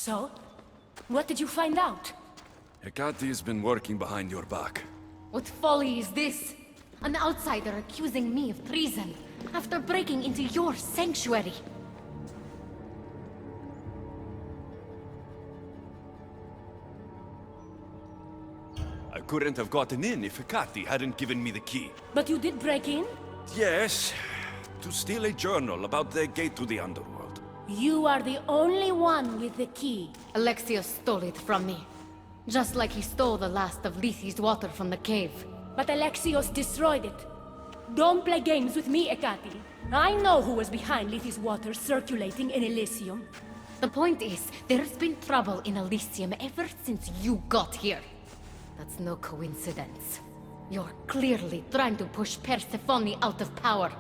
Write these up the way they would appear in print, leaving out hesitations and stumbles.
So? What did you find out? Hecate has been working behind your back. What folly is this? An outsider accusing me of treason after breaking into your sanctuary. I couldn't have gotten in if Hecate hadn't given me the key. But you did break in? Yes, to steal a journal about the gate to the underworld. You are the only one with the key. Alexios stole it from me. Just like he stole the last of Lethi's water from the cave. But Alexios destroyed it. Don't play games with me, Hecate. I know who was behind Lethi's water circulating in Elysium. The point is, there's been trouble in Elysium ever since you got here. That's no coincidence. You're clearly trying to push Persephone out of power.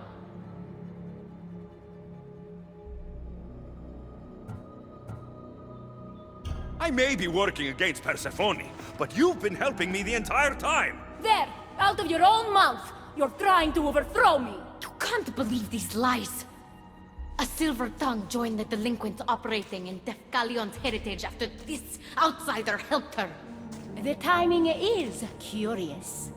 I may be working against Persephone, but you've been helping me the entire time! There! Out of your own mouth! You're trying to overthrow me! You can't believe these lies! A silver tongue joined the delinquents operating in Defcalion's heritage after this outsider helped her. The timing is curious.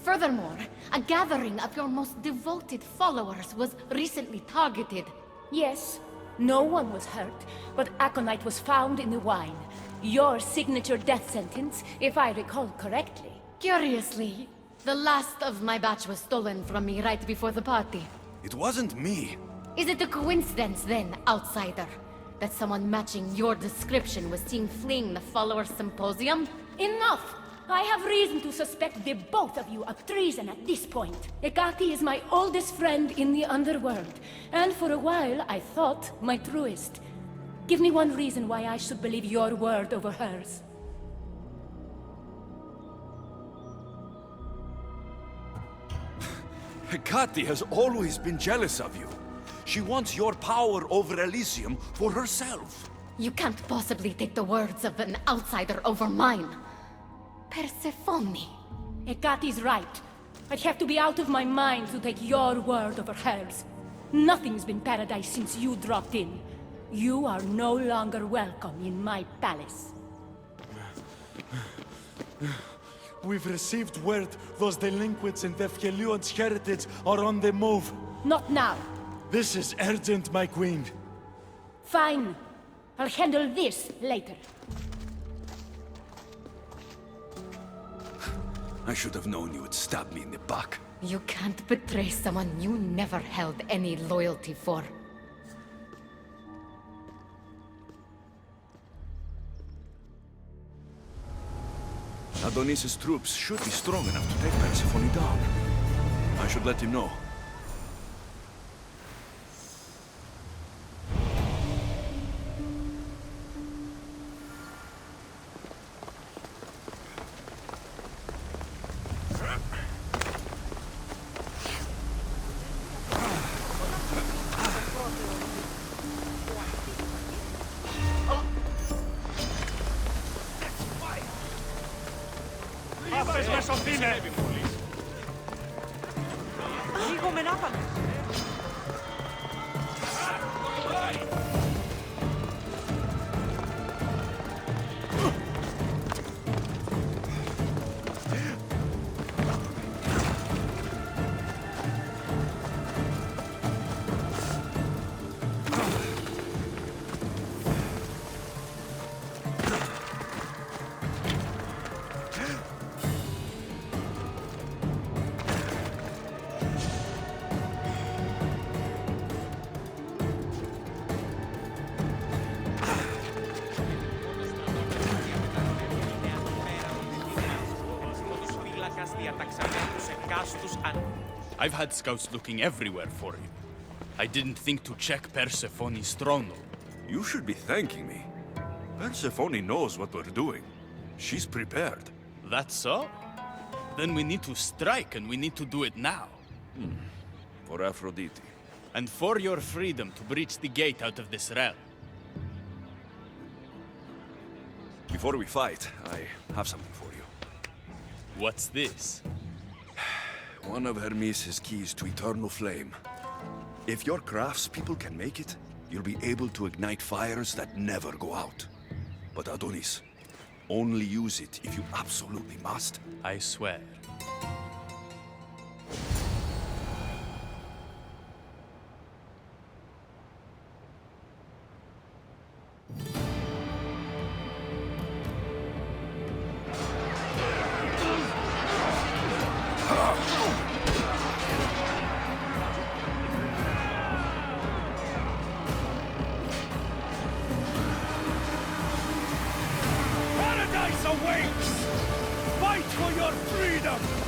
Furthermore, a gathering of your most devoted followers was recently targeted. Yes, no one was hurt, but aconite was found in the wine. Your signature death sentence, if I recall correctly. Curiously, the last of my batch was stolen from me right before the party. It wasn't me. Is it a coincidence then, outsider, that someone matching your description was seen fleeing the followers' symposium? Enough! I have reason to suspect the both of you of treason at this point. Hecate is my oldest friend in the underworld, and for a while I thought my truest. Give me one reason why I should believe your word over hers. Hecate has always been jealous of you. She wants your power over Elysium for herself. You can't possibly take the words of an outsider over mine. Persephone. Hecate's right. I'd have to be out of my mind to take your word over hers. Nothing's been paradise since you dropped in. You are no longer welcome in my palace. We've received word those delinquents in Defkelion's heritage are on the move. Not now. This is urgent, my queen. Fine. I'll handle this later. I should have known you would stab me in the back. You can't betray someone you never held any loyalty for. Adonis' troops should be strong enough to take Persephone down. I should let him know. Άφες με σωθήνε! Λίγο με νάπανε! I've had scouts looking everywhere for you. I didn't think to check Persephone's throne room. You should be thanking me. Persephone knows what we're doing. She's prepared. That's so? Then we need to strike, and we need to do it now. For Aphrodite. And for your freedom to breach the gate out of this realm. Before we fight, I have something for you. What's this? One of Hermes' keys to eternal flame. If your craftspeople can make it, you'll be able to ignite fires that never go out. But Adonis, only use it if you absolutely must. I swear. Paradise awaits! Fight for your freedom!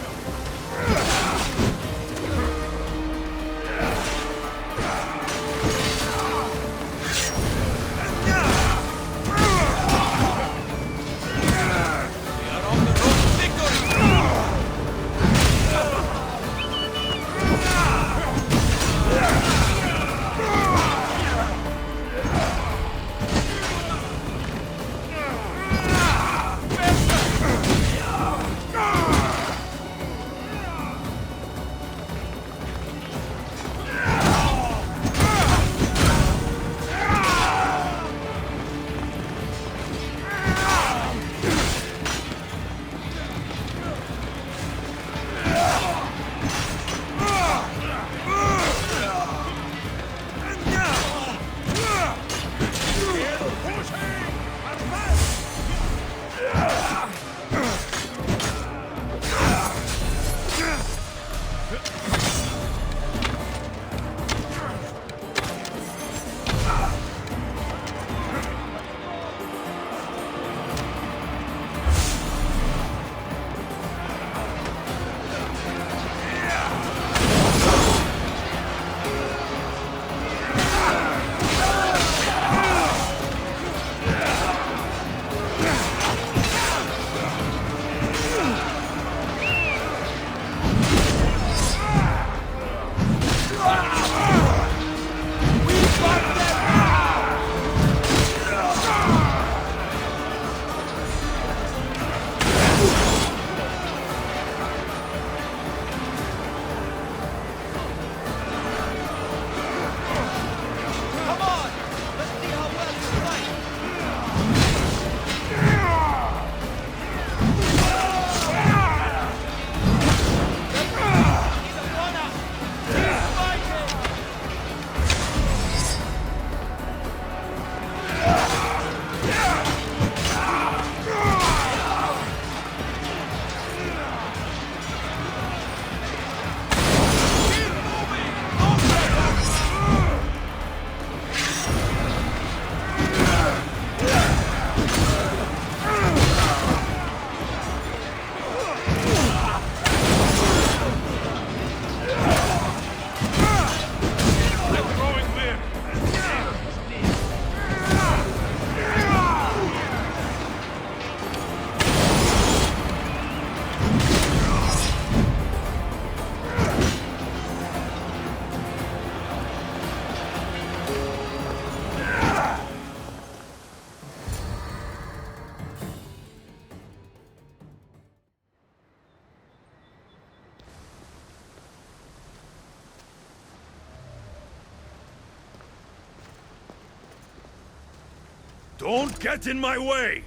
Don't get in my way!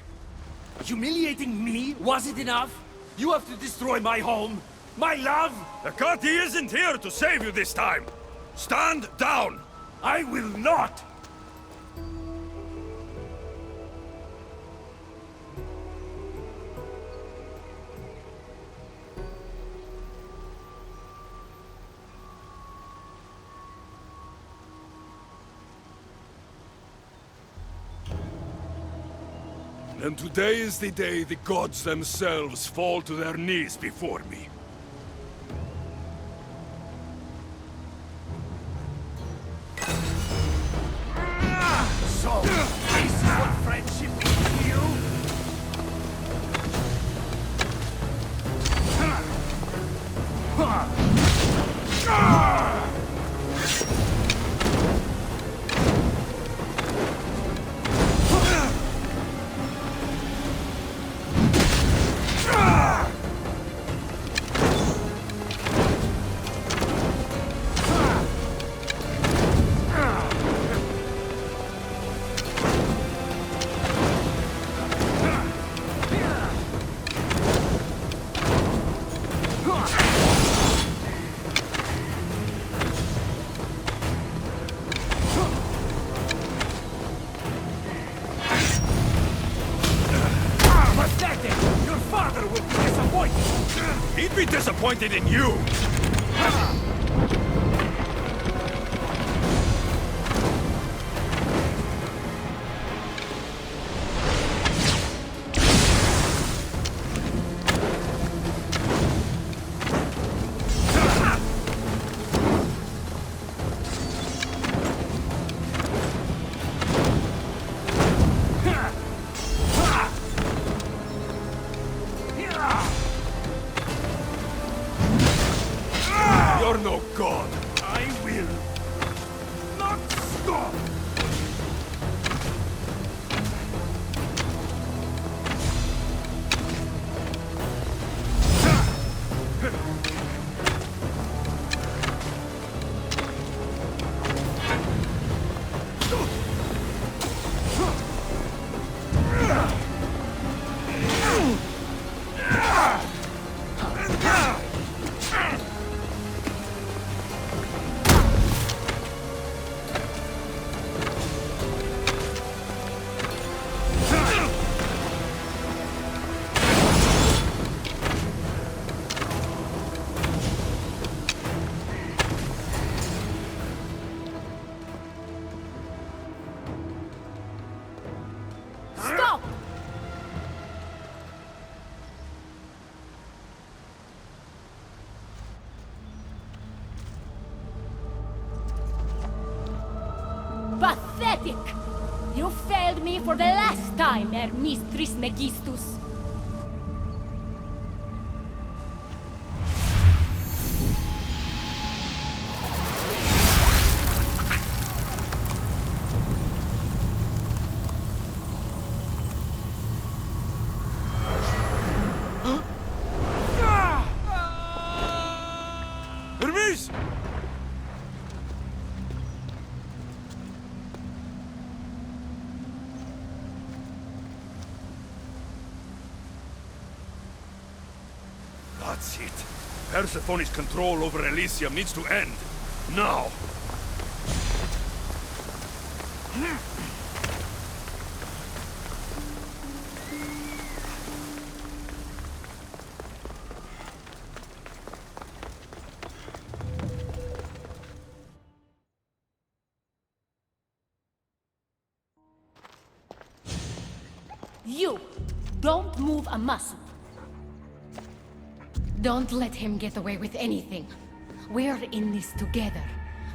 Humiliating me wasn't enough? You have to destroy my home, my love? Akati isn't here to save you this time! Stand down! I will not! And today is the day the gods themselves fall to their knees before me. So, this is what friendship means to you? He'd be disappointed in you! You're no god. I will not stop. Stop! Pathetic! You failed me for the last time, Hermes Trismegistus. Hermes! That's it. Persephone's control over Elysium needs to end. Now! You! Don't move a muscle. Don't let him get away with anything. We're in this together.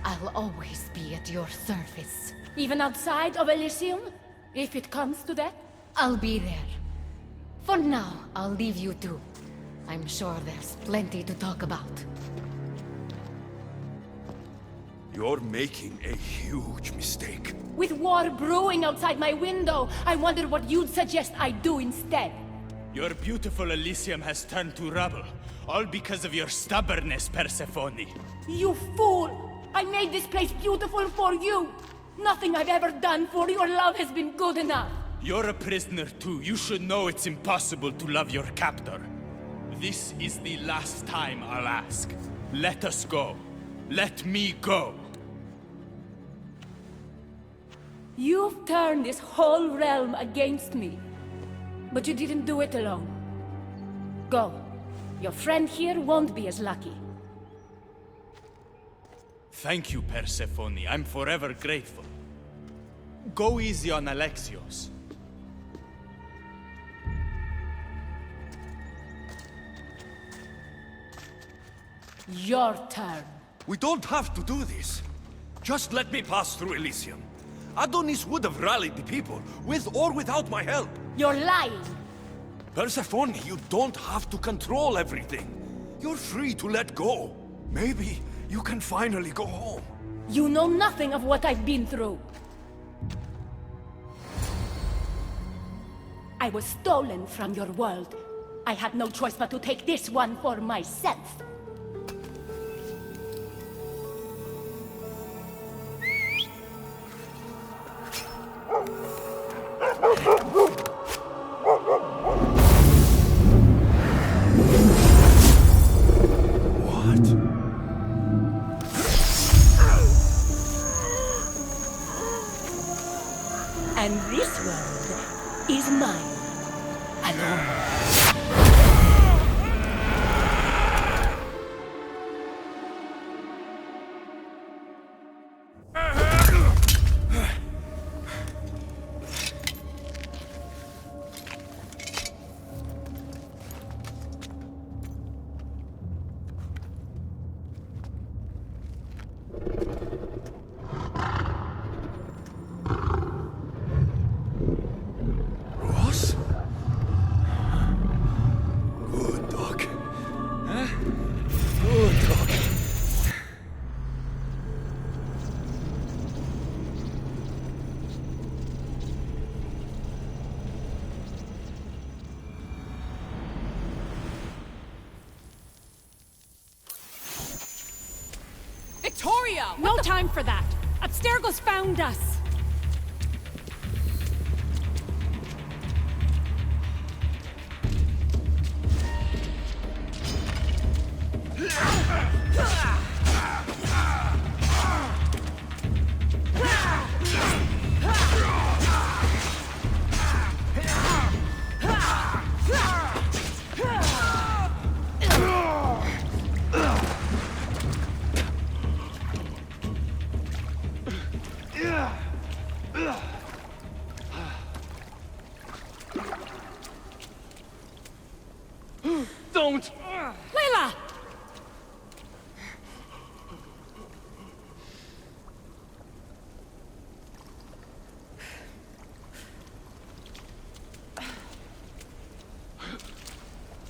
I'll always be at your service. Even outside of Elysium? If it comes to that? I'll be there. For now, I'll leave you two. I'm sure there's plenty to talk about. You're making a huge mistake. With war brewing outside my window, I wondered what you'd suggest I do instead. Your beautiful Elysium has turned to rubble, all because of your stubbornness, Persephone. You fool! I made this place beautiful for you! Nothing I've ever done for your love has been good enough! You're a prisoner too. You should know it's impossible to love your captor. This is the last time I'll ask. Let us go. Let me go. You've turned this whole realm against me. But you didn't do it alone. Go. Your friend here won't be as lucky. Thank you, Persephone. I'm forever grateful. Go easy on Alexios. Your turn. We don't have to do this. Just let me pass through Elysium. Adonis would have rallied the people, with or without my help. You're lying. Persephone, you don't have to control everything. You're free to let go. Maybe you can finally go home. You know nothing of what I've been through. I was stolen from your world. I had no choice but to take this one for myself. And this world is mine alone. out! No time for that! Abstergo's found us! Don't! Layla!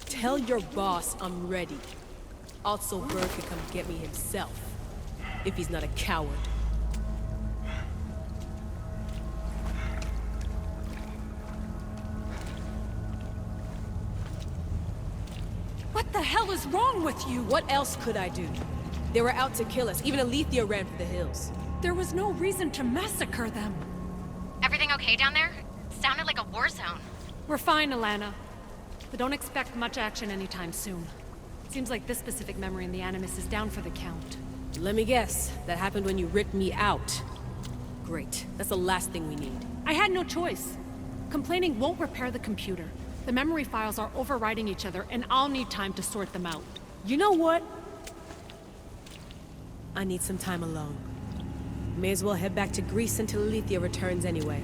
Tell your boss I'm ready. Also, Bird can come get me himself. If he's not a coward. What the hell is wrong with you? What else could I do? They were out to kill us. Even Alethea ran for the hills. There was no reason to massacre them. Everything okay down there? Sounded like a war zone. We're fine, Alana. But don't expect much action anytime soon. Seems like this specific memory in the Animus is down for the count. Let me guess. That happened when you ripped me out. Great. That's the last thing we need. I had no choice. Complaining won't repair the computer. The memory files are overriding each other, and I'll need time to sort them out. You know what? I need some time alone. May as well head back to Greece until Alethea returns anyway.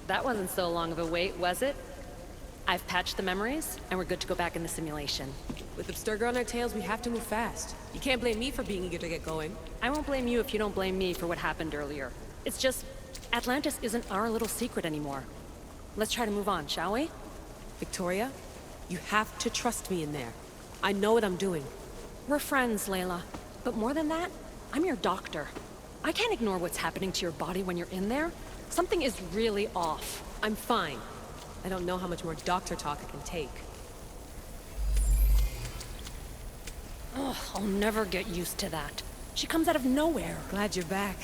That wasn't so long of a wait, was it? I've patched the memories, and we're good to go back in the simulation. With Abstergo on our tails, we have to move fast. You can't blame me for being eager to get going. I won't blame you if you don't blame me for what happened earlier. It's just, Atlantis isn't our little secret anymore. Let's try to move on, shall we? Victoria, you have to trust me in there. I know what I'm doing. We're friends, Layla. But more than that, I'm your doctor. I can't ignore what's happening to your body when you're in there. Something is really off. I'm fine. I don't know how much more doctor talk I can take. Ugh, I'll never get used to that. She comes out of nowhere. Glad you're back.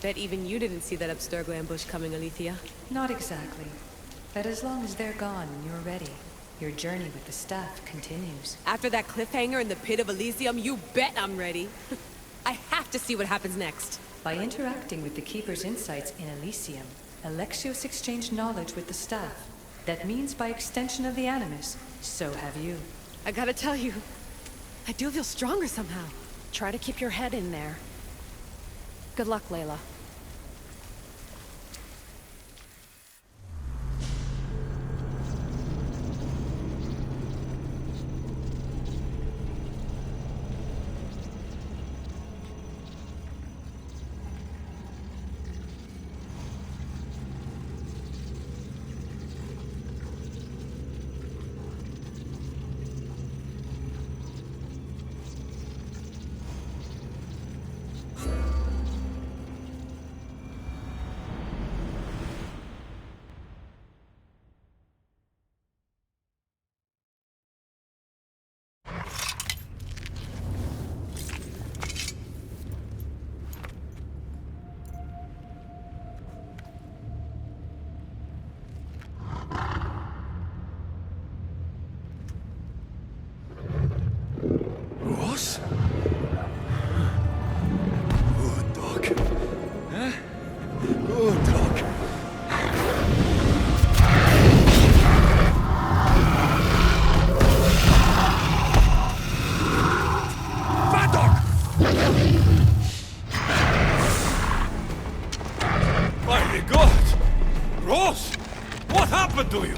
Bet even you didn't see that Abstergo ambush coming, Alethea. Not exactly. But as long as they're gone and you're ready, your journey with the staff continues. After that cliffhanger in the pit of Elysium, you bet I'm ready. I have to see what happens next. By interacting with the Keeper's insights in Elysium, Alexios exchanged knowledge with the staff. That means by extension of the Animus, so have you. I gotta tell you, I do feel stronger somehow. Try to keep your head in there. Good luck, Layla. Ross? Good dog. Huh? Good dog. Bad dog! My God! Ross! What happened to you?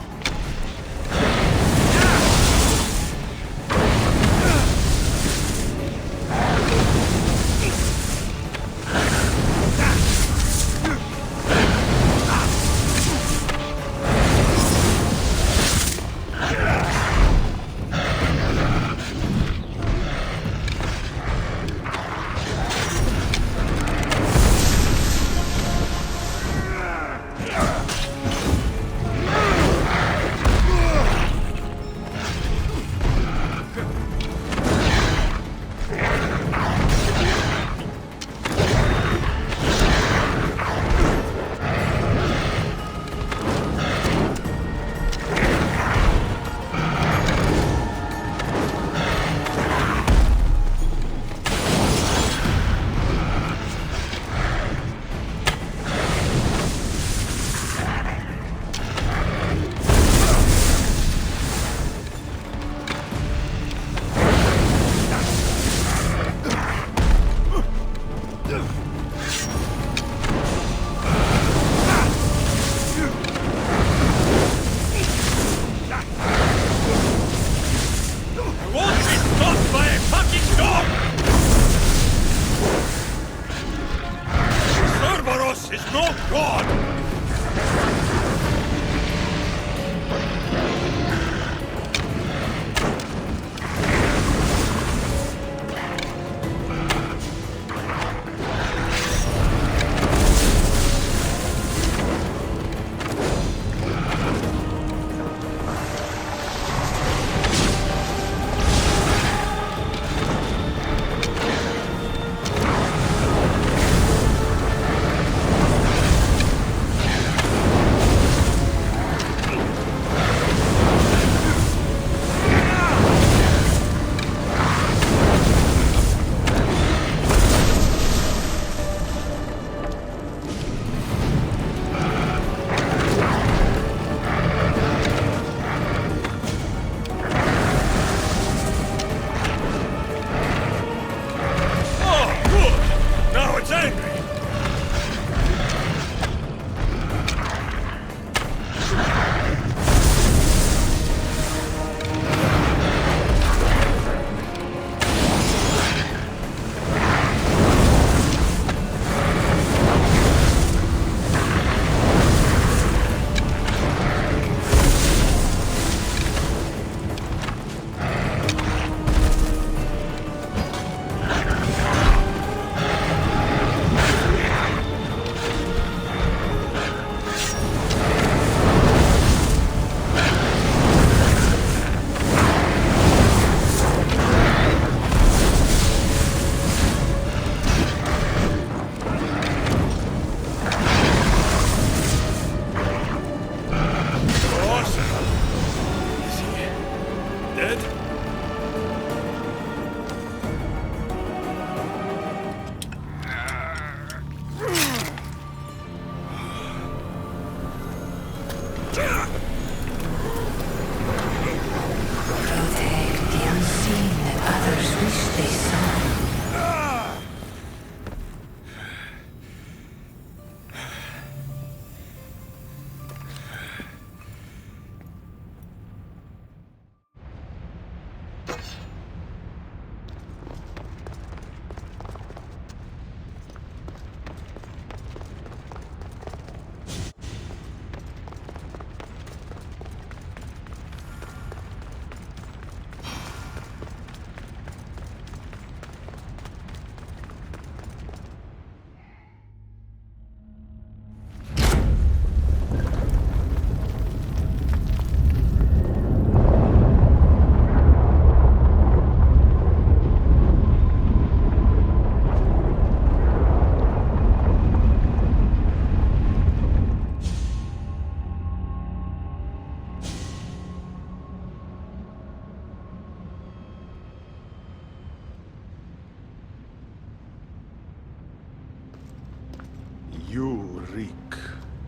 reek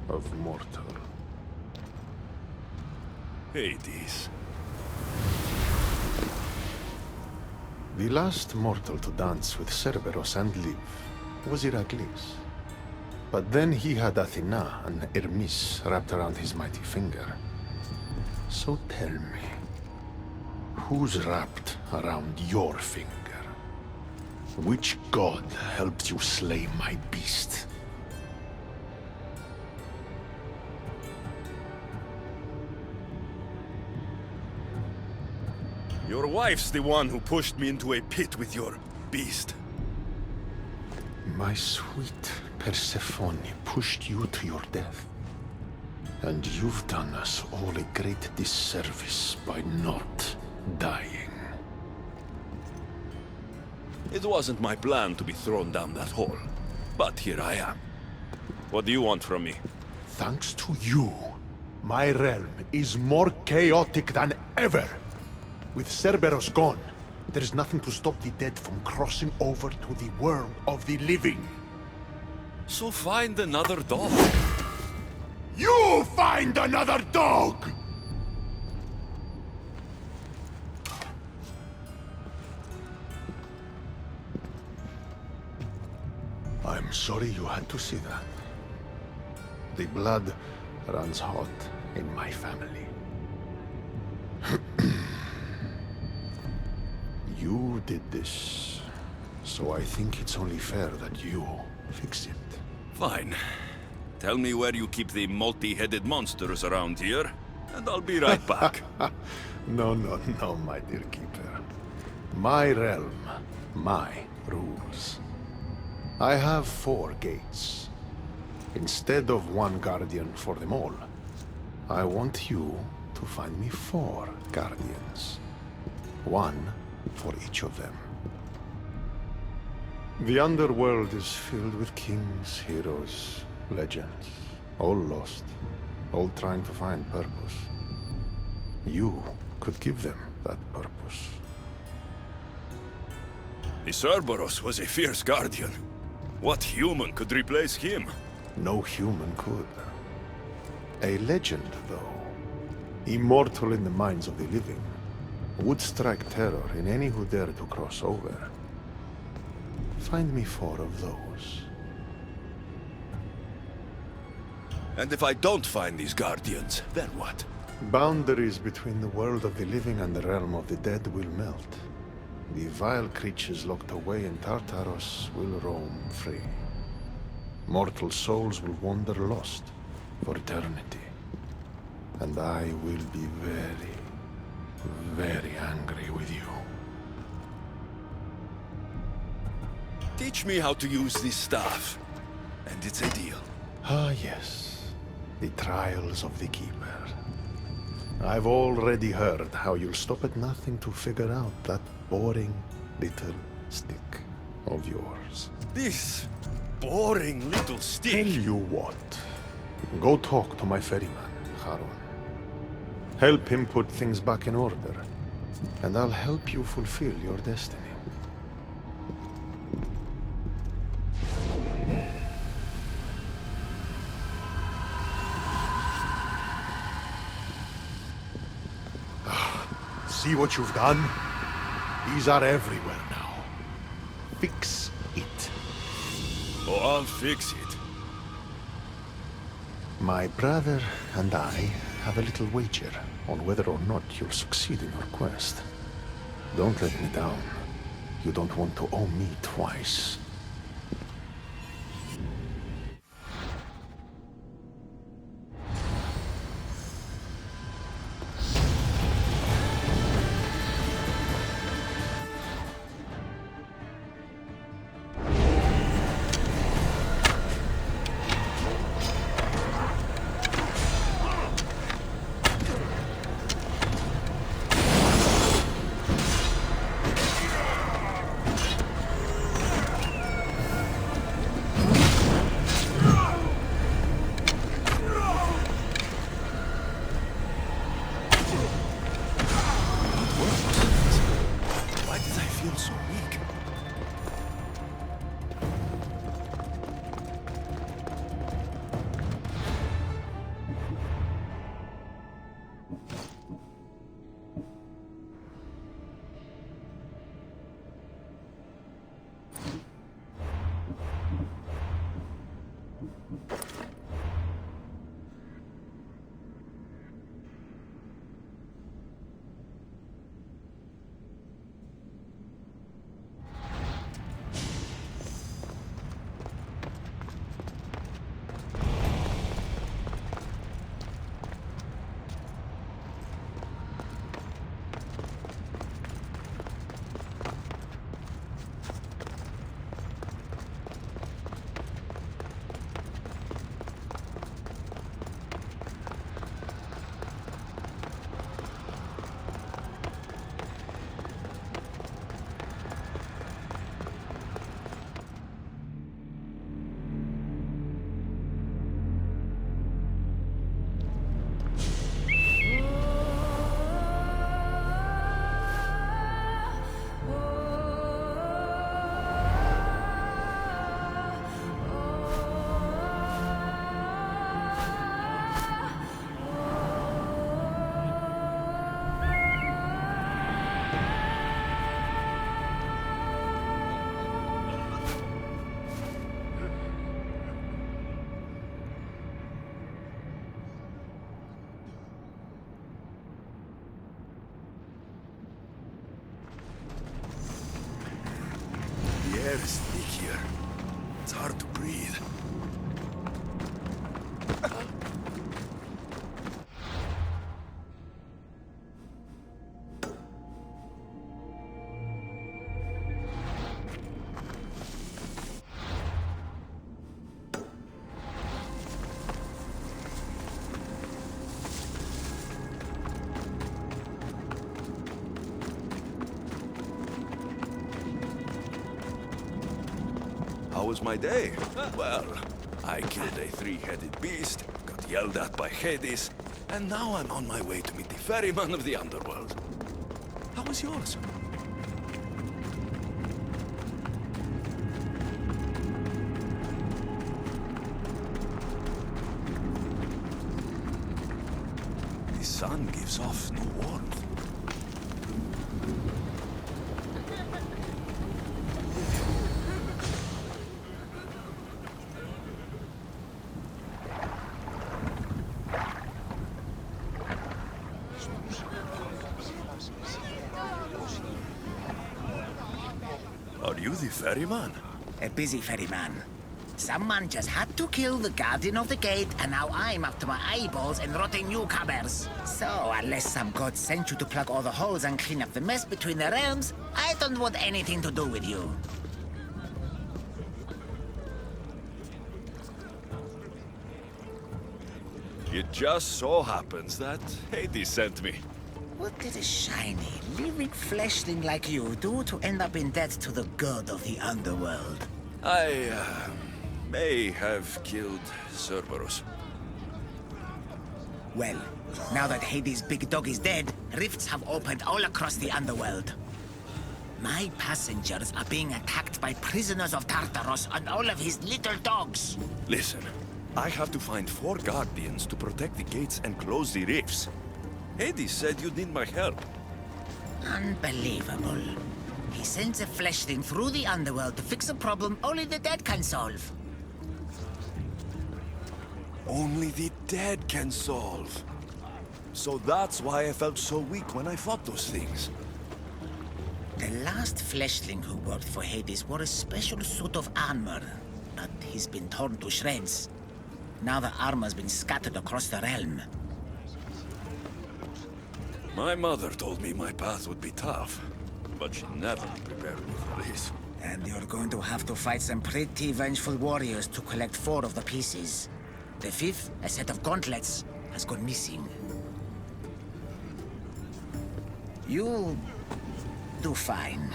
of mortal. Hades. The last mortal to dance with Cerberus and live was Heracles. But then he had Athena and Hermes wrapped around his mighty finger. So tell me, who's wrapped around your finger? Which god helped you slay my beast? Your wife's the one who pushed me into a pit with your beast. My sweet Persephone pushed you to your death. And you've done us all a great disservice by not dying. It wasn't my plan to be thrown down that hole. But here I am. What do you want from me? Thanks to you, my realm is more chaotic than ever. With Cerberus gone, there's nothing to stop the dead from crossing over to the world of the living. So find another dog. You find another dog! I'm sorry you had to see that. The blood runs hot in my family. You did this, so I think it's only fair that you fix it. Fine. Tell me where you keep the multi-headed monsters around here, and I'll be right back. No, my dear keeper. My realm, my rules. I have 4 gates. Instead of 1 guardian for them all, I want you to find me 4 guardians. 1 for each of them. The underworld is filled with kings, heroes, legends, all lost, all trying to find purpose. You could give them that purpose. The Cerberus was a fierce guardian. What human could replace him? No human could. A legend, though, immortal in the minds of the living, would strike terror in any who dare to cross over. Find me 4 of those. And if I don't find these guardians, then what? Boundaries between the world of the living and the realm of the dead will melt. The vile creatures locked away in Tartaros will roam free. Mortal souls will wander lost for eternity. And I will be very, very angry with you. Teach me how to use this staff, and it's a deal. Ah, yes. The trials of the Keeper. I've already heard how you'll stop at nothing to figure out that boring little stick of yours. This boring little stick? Tell you what. Go talk to my ferryman, Charon. Help him put things back in order, and I'll help you fulfill your destiny. See what you've done? These are everywhere now. Fix it. Oh, I'll fix it. My brother and I have a little wager on whether or not you'll succeed in your quest. Don't let me down. You don't want to owe me twice. The air is thick here. It's hard to breathe. How was my day? Well, I killed a three-headed beast, got yelled at by Hades, and now I'm on my way to meet the ferryman of the underworld. How was yours? The sun gives off no warmth. Are you the ferryman? A busy ferryman. Someone just had to kill the guardian of the gate, and now I'm up to my eyeballs in rotting newcomers. So, unless some god sent you to plug all the holes and clean up the mess between the realms, I don't want anything to do with you. It just so happens that Hades sent me. What did a shiny, living fleshling like you do to end up in debt to the god of the underworld? I may have killed Cerberus. Well, now that Hades' big dog is dead, rifts have opened all across the underworld. My passengers are being attacked by prisoners of Tartaros and all of his little dogs. Listen, I have to find 4 guardians to protect the gates and close the rifts. Hades said you'd need my help. Unbelievable. He sends a fleshling through the underworld to fix a problem only the dead can solve. Only the dead can solve. So that's why I felt so weak when I fought those things. The last fleshling who worked for Hades wore a special suit of armor, but he's been torn to shreds. Now the armor's been scattered across the realm. My mother told me my path would be tough, but she never prepared me for this. And you're going to have to fight some pretty vengeful warriors to collect 4 of the pieces. The 5th, a set of gauntlets, has gone missing. You'll do fine.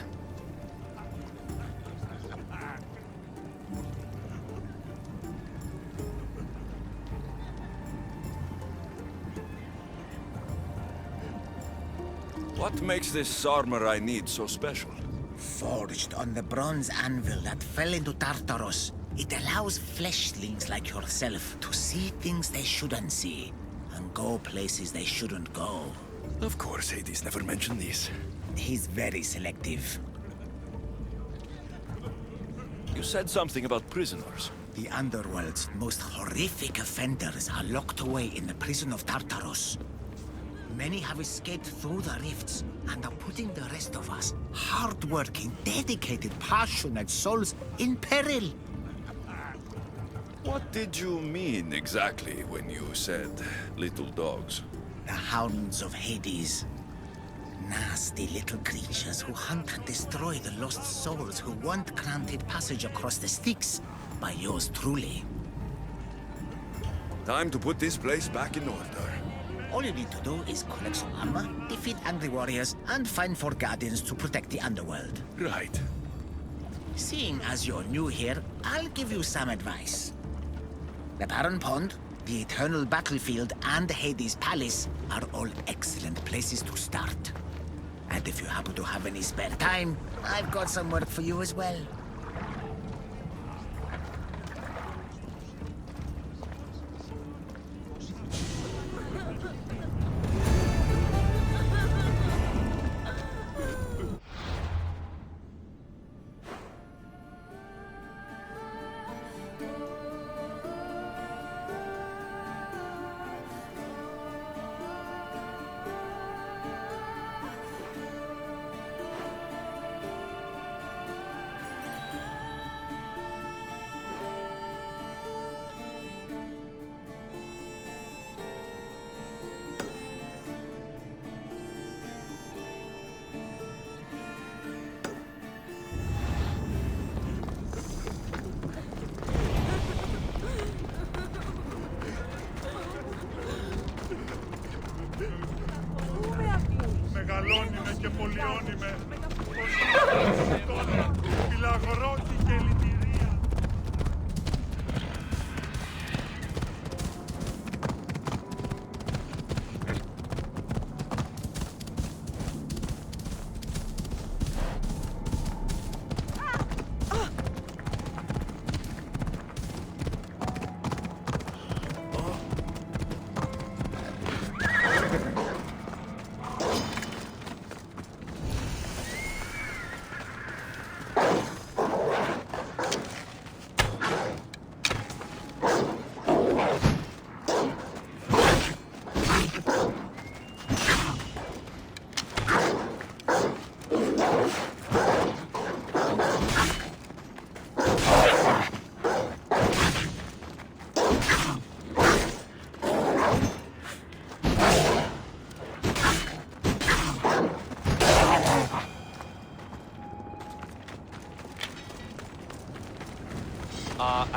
What makes this armor I need so special? Forged on the bronze anvil that fell into Tartaros, it allows fleshlings like yourself to see things they shouldn't see. and go places they shouldn't go. Of course, Hades never mentioned these. He's very selective. You said something about prisoners. The Underworld's most horrific offenders are locked away in the prison of Tartarus. Many have escaped through the rifts and are putting the rest of us, hard-working, dedicated, passionate souls, in peril. What did you mean exactly when you said little dogs? The Hounds of Hades. Nasty little creatures who hunt and destroy the lost souls who weren't granted passage across the Styx by yours truly. Time to put this place back in order. All you need to do is collect some armor, defeat angry warriors, and find 4 guardians to protect the underworld. Right. Seeing as you're new here, I'll give you some advice. The Barren Pond, the Eternal Battlefield, and Hades Palace are all excellent places to start. And if you happen to have any spare time, I've got some work for you as well. Μεγαλώνει με και πολιώνει με. Τώρα, φυλαγρώτη και λυτηρία.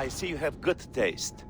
I see you have good taste.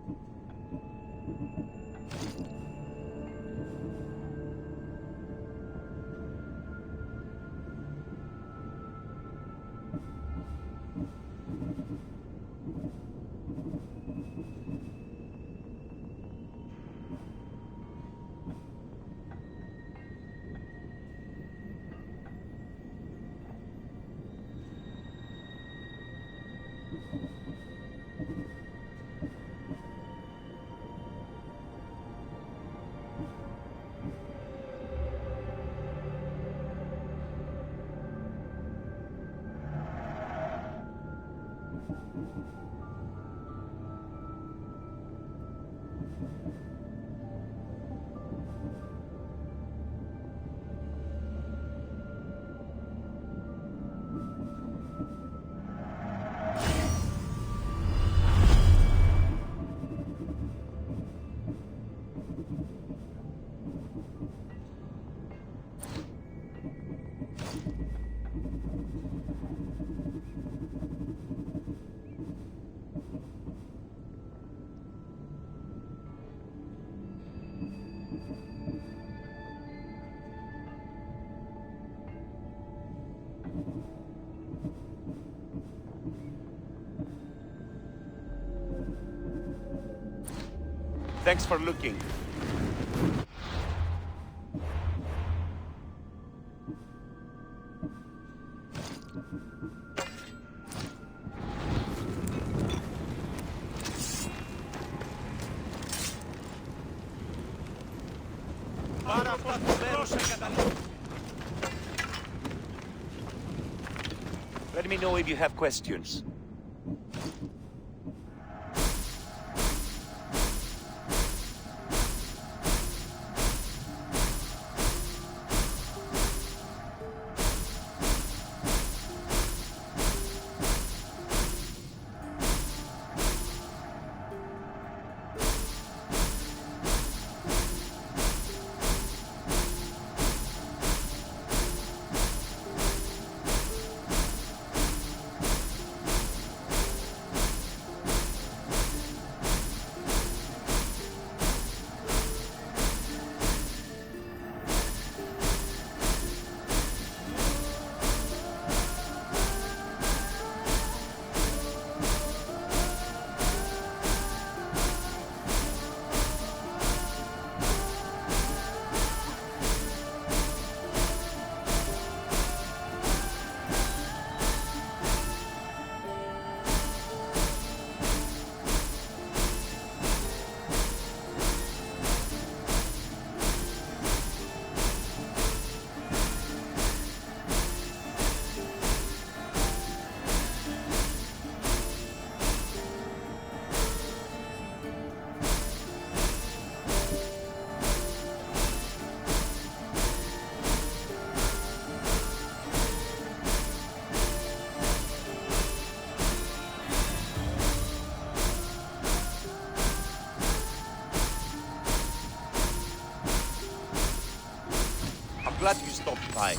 Thanks for looking. Let me know if you have questions. Glad you stopped by.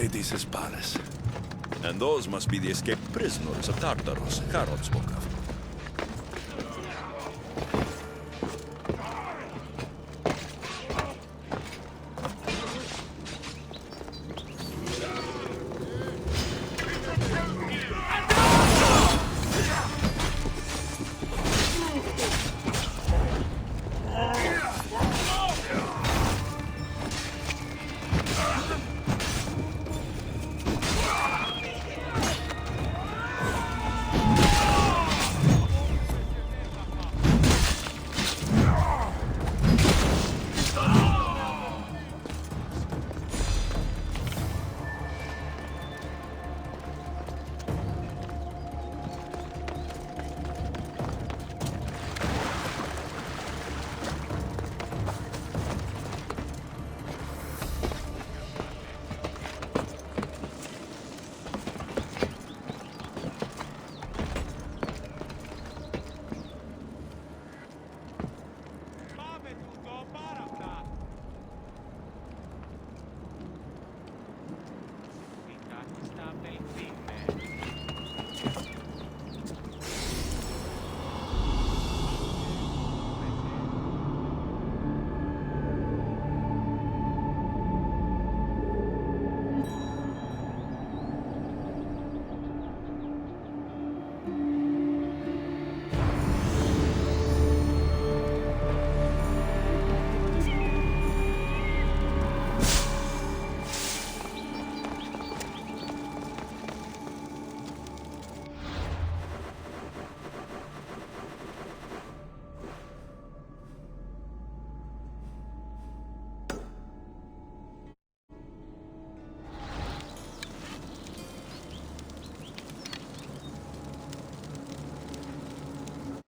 Hades' palace. And those must be the escaped prisoners of Tartarus Harald spoke of.